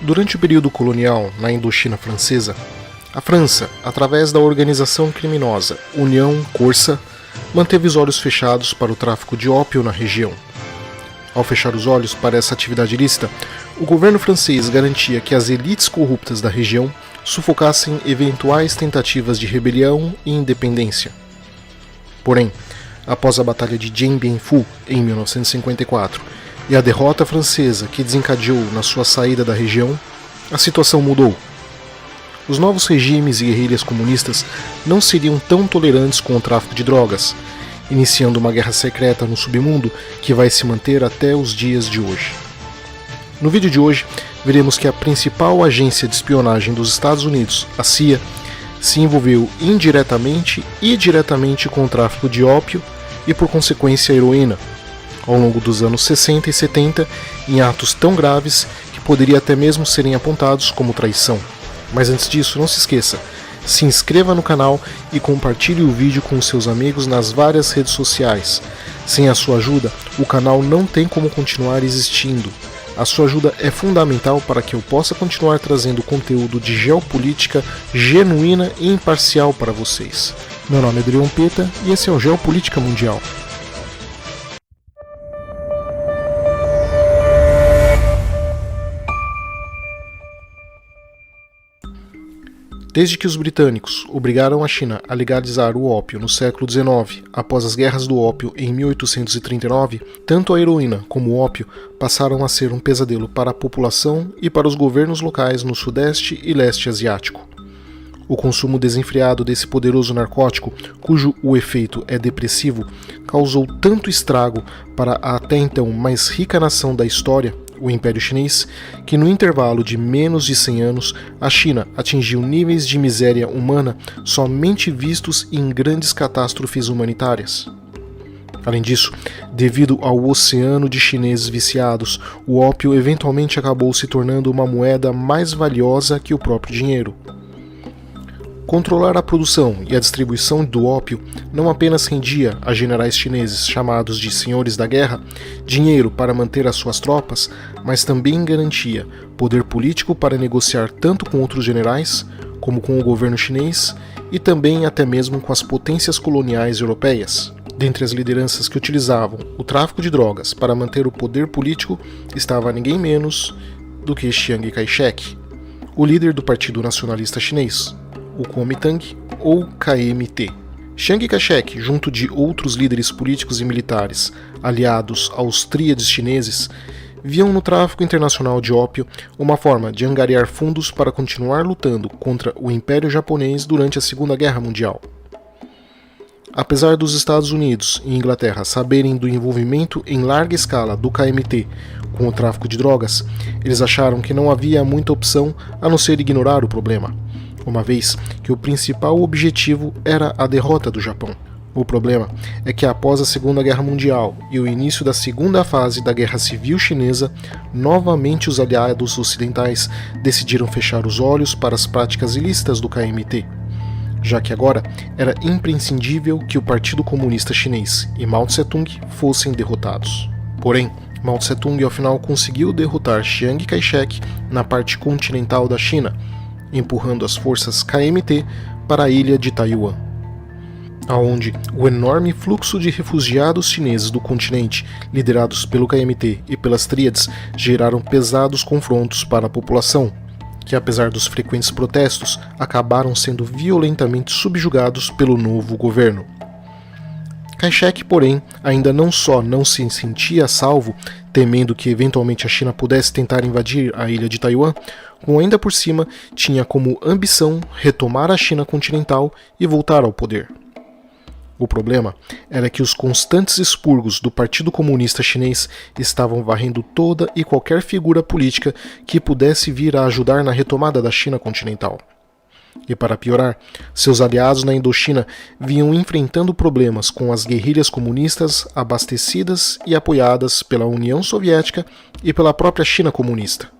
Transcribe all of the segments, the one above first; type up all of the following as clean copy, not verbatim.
Durante o período colonial na Indochina francesa, a França, através da organização criminosa União Corsa, manteve os olhos fechados para o tráfico de ópio na região. Ao fechar os olhos para essa atividade ilícita, o governo francês garantia que as elites corruptas da região sufocassem eventuais tentativas de rebelião e independência. Porém, após a Batalha de Dien Bien Phu, em 1954, e a derrota francesa que desencadeou na sua saída da região, a situação mudou. Os novos regimes e guerrilhas comunistas não seriam tão tolerantes com o tráfico de drogas, iniciando uma guerra secreta no submundo que vai se manter até os dias de hoje. No vídeo de hoje, veremos que a principal agência de espionagem dos Estados Unidos, a CIA, se envolveu indiretamente e diretamente com o tráfico de ópio e, por consequência, a heroína, ao longo dos anos 60 e 70, em atos tão graves que poderia até mesmo serem apontados como traição. Mas antes disso, não se esqueça, se inscreva no canal e compartilhe o vídeo com seus amigos nas várias redes sociais. Sem a sua ajuda, o canal não tem como continuar existindo. A sua ajuda é fundamental para que eu possa continuar trazendo conteúdo de geopolítica genuína e imparcial para vocês. Meu nome é Adriano Peta e esse é o Geopolítica Mundial. Desde que os britânicos obrigaram a China a legalizar o ópio no século XIX, após as guerras do ópio em 1839, tanto a heroína como o ópio passaram a ser um pesadelo para a população e para os governos locais no sudeste e leste asiático. O consumo desenfreado desse poderoso narcótico, cujo o efeito é depressivo, causou tanto estrago para a até então mais rica nação da história, o Império Chinês, que no intervalo de menos de 100 anos, a China atingiu níveis de miséria humana somente vistos em grandes catástrofes humanitárias. Além disso, devido ao oceano de chineses viciados, o ópio eventualmente acabou se tornando uma moeda mais valiosa que o próprio dinheiro. Controlar a produção e a distribuição do ópio não apenas rendia a generais chineses chamados de senhores da guerra dinheiro para manter as suas tropas, mas também garantia poder político para negociar tanto com outros generais, como com o governo chinês e também até mesmo com as potências coloniais europeias. Dentre as lideranças que utilizavam o tráfico de drogas para manter o poder político estava ninguém menos do que Chiang Kai-shek, o líder do Partido Nacionalista Chinês, o Kuomintang ou KMT. Chiang Kai-shek, junto de outros líderes políticos e militares aliados aos tríades chineses, viam no tráfico internacional de ópio uma forma de angariar fundos para continuar lutando contra o Império Japonês durante a Segunda Guerra Mundial. Apesar dos Estados Unidos e Inglaterra saberem do envolvimento em larga escala do KMT com o tráfico de drogas, eles acharam que não havia muita opção a não ser ignorar o problema, uma vez que o principal objetivo era a derrota do Japão. O problema é que após a Segunda Guerra Mundial e o início da segunda fase da Guerra Civil Chinesa, novamente os aliados ocidentais decidiram fechar os olhos para as práticas ilícitas do KMT, já que agora era imprescindível que o Partido Comunista Chinês e Mao Tse-tung fossem derrotados. Porém, Mao Tse-tung ao final conseguiu derrotar Chiang Kai-shek na parte continental da China, empurrando as forças KMT para a ilha de Taiwan, aonde o enorme fluxo de refugiados chineses do continente, liderados pelo KMT e pelas tríades, geraram pesados confrontos para a população, que apesar dos frequentes protestos, acabaram sendo violentamente subjugados pelo novo governo. Kai-shek, porém, ainda não só não se sentia a salvo, temendo que eventualmente a China pudesse tentar invadir a ilha de Taiwan, como ainda por cima tinha como ambição retomar a China continental e voltar ao poder. O problema era que os constantes expurgos do Partido Comunista Chinês estavam varrendo toda e qualquer figura política que pudesse vir a ajudar na retomada da China continental. E para piorar, seus aliados na Indochina vinham enfrentando problemas com as guerrilhas comunistas abastecidas e apoiadas pela União Soviética e pela própria China comunista.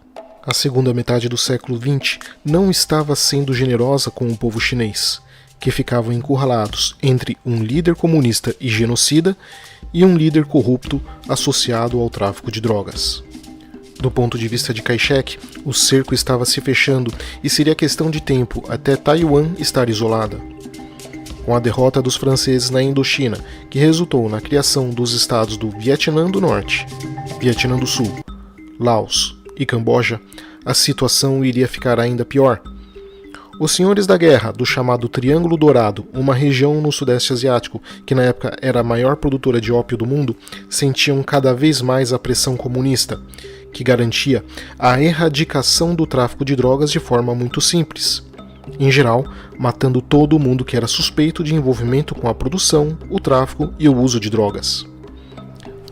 A segunda metade do século XX não estava sendo generosa com o povo chinês, que ficavam encurralados entre um líder comunista e genocida e um líder corrupto associado ao tráfico de drogas. Do ponto de vista de Kai-shek, o cerco estava se fechando e seria questão de tempo até Taiwan estar isolada. Com a derrota dos franceses na Indochina, que resultou na criação dos estados do Vietnã do Norte, Vietnã do Sul, Laos e Camboja, a situação iria ficar ainda pior. Os senhores da guerra do chamado Triângulo Dourado, uma região no Sudeste Asiático que na época era a maior produtora de ópio do mundo, sentiam cada vez mais a pressão comunista, que garantia a erradicação do tráfico de drogas de forma muito simples. Em geral, matando todo mundo que era suspeito de envolvimento com a produção, o tráfico e o uso de drogas.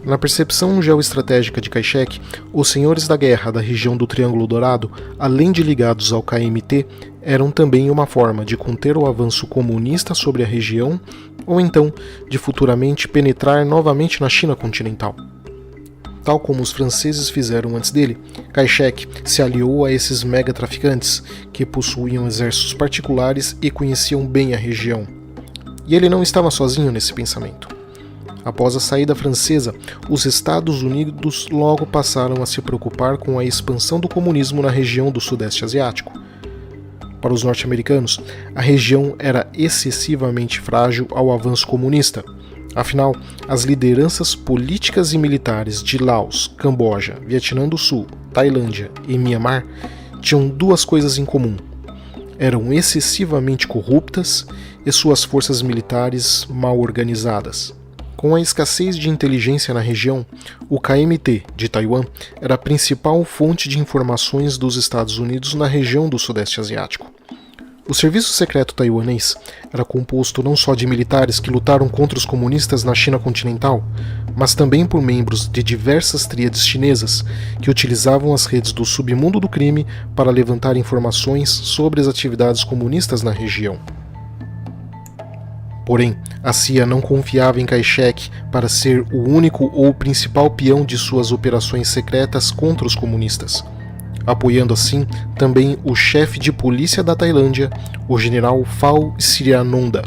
Na percepção geoestratégica de Kai-shek, os senhores da guerra da região do Triângulo Dourado, além de ligados ao KMT, eram também uma forma de conter o avanço comunista sobre a região, ou então de futuramente penetrar novamente na China continental. Tal como os franceses fizeram antes dele, Kai-shek se aliou a esses megatraficantes, que possuíam exércitos particulares e conheciam bem a região. E ele não estava sozinho nesse pensamento. Após a saída francesa, os Estados Unidos logo passaram a se preocupar com a expansão do comunismo na região do Sudeste Asiático. Para os norte-americanos, a região era excessivamente frágil ao avanço comunista. Afinal, as lideranças políticas e militares de Laos, Camboja, Vietnã do Sul, Tailândia e Mianmar tinham duas coisas em comum. Eram excessivamente corruptas e suas forças militares mal organizadas. Com a escassez de inteligência na região, o KMT de Taiwan era a principal fonte de informações dos Estados Unidos na região do Sudeste Asiático. O serviço secreto taiwanês era composto não só de militares que lutaram contra os comunistas na China continental, mas também por membros de diversas tríades chinesas que utilizavam as redes do submundo do crime para levantar informações sobre as atividades comunistas na região. Porém, a CIA não confiava em Kai-shek para ser o único ou principal peão de suas operações secretas contra os comunistas, apoiando assim também o chefe de polícia da Tailândia, o general Phao Srianonda.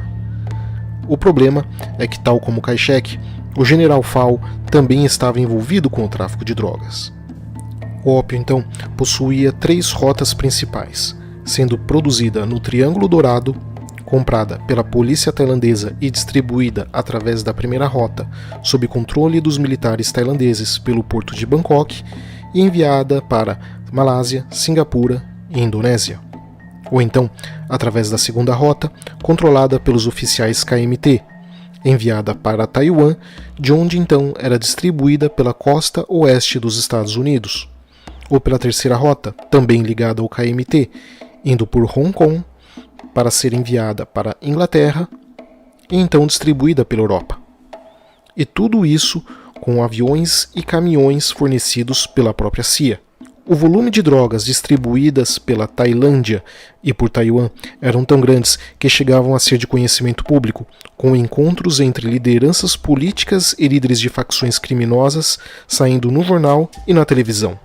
O problema é que, tal como Kai-shek, o general Phao também estava envolvido com o tráfico de drogas. O ópio, então, possuía 3 rotas principais, sendo produzida no Triângulo Dourado, comprada pela polícia tailandesa e distribuída através da primeira rota, sob controle dos militares tailandeses pelo porto de Bangkok, e enviada para Malásia, Singapura e Indonésia. Ou então, através da segunda rota, controlada pelos oficiais KMT, enviada para Taiwan, de onde então era distribuída pela costa oeste dos Estados Unidos. Ou pela terceira rota, também ligada ao KMT, indo por Hong Kong, para ser enviada para Inglaterra e então distribuída pela Europa. E tudo isso com aviões e caminhões fornecidos pela própria CIA. O volume de drogas distribuídas pela Tailândia e por Taiwan eram tão grandes que chegavam a ser de conhecimento público, com encontros entre lideranças políticas e líderes de facções criminosas saindo no jornal e na televisão.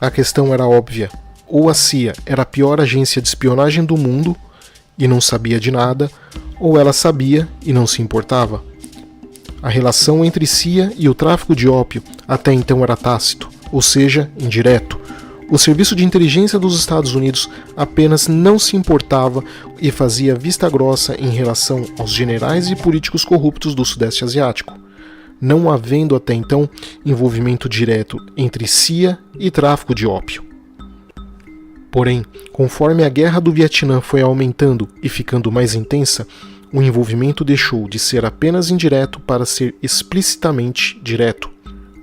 A questão era óbvia. Ou a CIA era a pior agência de espionagem do mundo e não sabia de nada, ou ela sabia e não se importava. A relação entre CIA e o tráfico de ópio até então era tácito, ou seja, indireto. O Serviço de Inteligência dos Estados Unidos apenas não se importava e fazia vista grossa em relação aos generais e políticos corruptos do Sudeste Asiático, não havendo até então envolvimento direto entre CIA e tráfico de ópio. Porém, conforme a Guerra do Vietnã foi aumentando e ficando mais intensa, o envolvimento deixou de ser apenas indireto para ser explicitamente direto.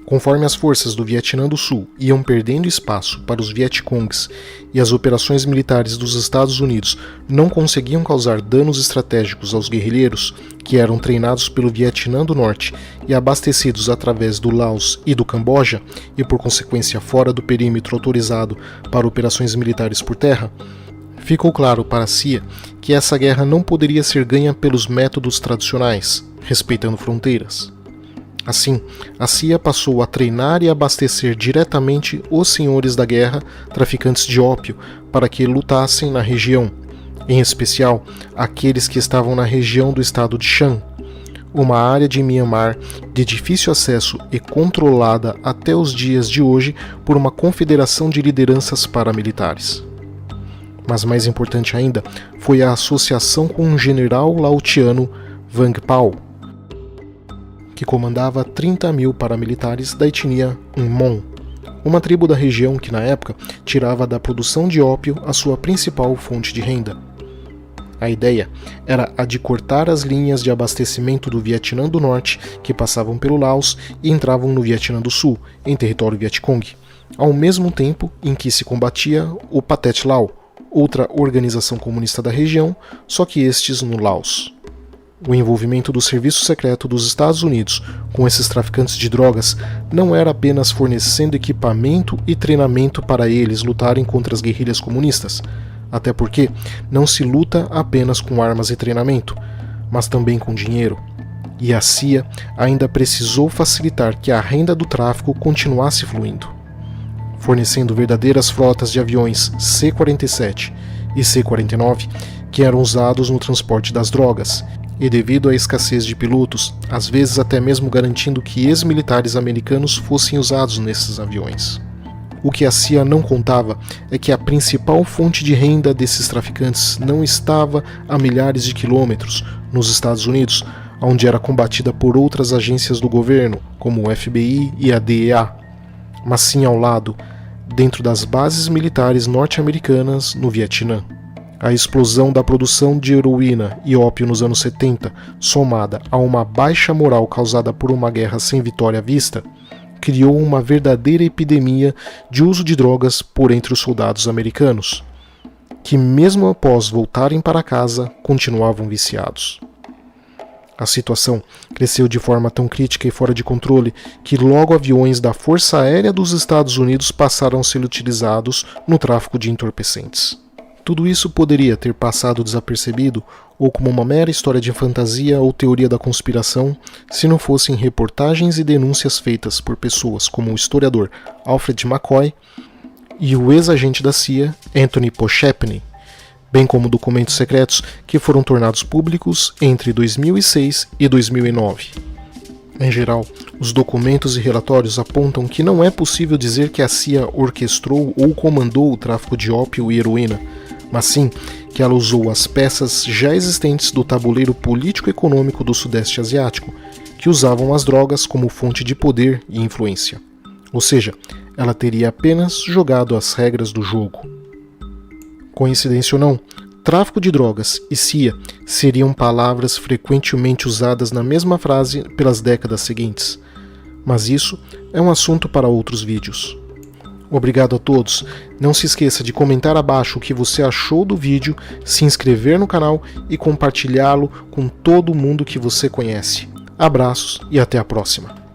Conforme as forças do Vietnã do Sul iam perdendo espaço para os Vietcongs e as operações militares dos Estados Unidos não conseguiam causar danos estratégicos aos guerrilheiros, que eram treinados pelo Vietnã do Norte e abastecidos através do Laos e do Camboja, e por consequência fora do perímetro autorizado para operações militares por terra, ficou claro para a CIA que essa guerra não poderia ser ganha pelos métodos tradicionais, respeitando fronteiras. Assim, a CIA passou a treinar e abastecer diretamente os senhores da guerra, traficantes de ópio, para que lutassem na região, em especial aqueles que estavam na região do estado de Shan, uma área de Myanmar de difícil acesso e controlada até os dias de hoje por uma confederação de lideranças paramilitares. Mas mais importante ainda foi a associação com um general laotiano, Vang Pao, que comandava 30 mil paramilitares da etnia Mon, uma tribo da região que na época tirava da produção de ópio a sua principal fonte de renda. A ideia era a de cortar as linhas de abastecimento do Vietnã do Norte que passavam pelo Laos e entravam no Vietnã do Sul, em território Vietcong, ao mesmo tempo em que se combatia o Pathet Lao, outra organização comunista da região, só que estes no Laos. O envolvimento do serviço secreto dos Estados Unidos com esses traficantes de drogas não era apenas fornecendo equipamento e treinamento para eles lutarem contra as guerrilhas comunistas, até porque não se luta apenas com armas e treinamento, mas também com dinheiro. E a CIA ainda precisou facilitar que a renda do tráfico continuasse fluindo, fornecendo verdadeiras frotas de aviões C-47 e C-49 que eram usados no transporte das drogas, e devido à escassez de pilotos, às vezes até mesmo garantindo que ex-militares americanos fossem usados nesses aviões. O que a CIA não contava é que a principal fonte de renda desses traficantes não estava a milhares de quilômetros nos Estados Unidos, onde era combatida por outras agências do governo, como o FBI e a DEA, mas sim ao lado, dentro das bases militares norte-americanas no Vietnã. A explosão da produção de heroína e ópio nos anos 70, somada a uma baixa moral causada por uma guerra sem vitória à vista, criou uma verdadeira epidemia de uso de drogas por entre os soldados americanos, que mesmo após voltarem para casa, continuavam viciados. A situação cresceu de forma tão crítica e fora de controle que logo aviões da Força Aérea dos Estados Unidos passaram a ser utilizados no tráfico de entorpecentes. Tudo isso poderia ter passado desapercebido ou como uma mera história de fantasia ou teoria da conspiração se não fossem reportagens e denúncias feitas por pessoas como o historiador Alfred McCoy e o ex-agente da CIA Anthony Pochepny, bem como documentos secretos que foram tornados públicos entre 2006 e 2009. Em geral, os documentos e relatórios apontam que não é possível dizer que a CIA orquestrou ou comandou o tráfico de ópio e heroína, mas sim que ela usou as peças já existentes do tabuleiro político-econômico do Sudeste Asiático, que usavam as drogas como fonte de poder e influência. Ou seja, ela teria apenas jogado as regras do jogo. Coincidência ou não, tráfico de drogas e CIA seriam palavras frequentemente usadas na mesma frase pelas décadas seguintes, mas isso é um assunto para outros vídeos. Obrigado a todos, não se esqueça de comentar abaixo o que você achou do vídeo, se inscrever no canal e compartilhá-lo com todo mundo que você conhece. Abraços e até a próxima.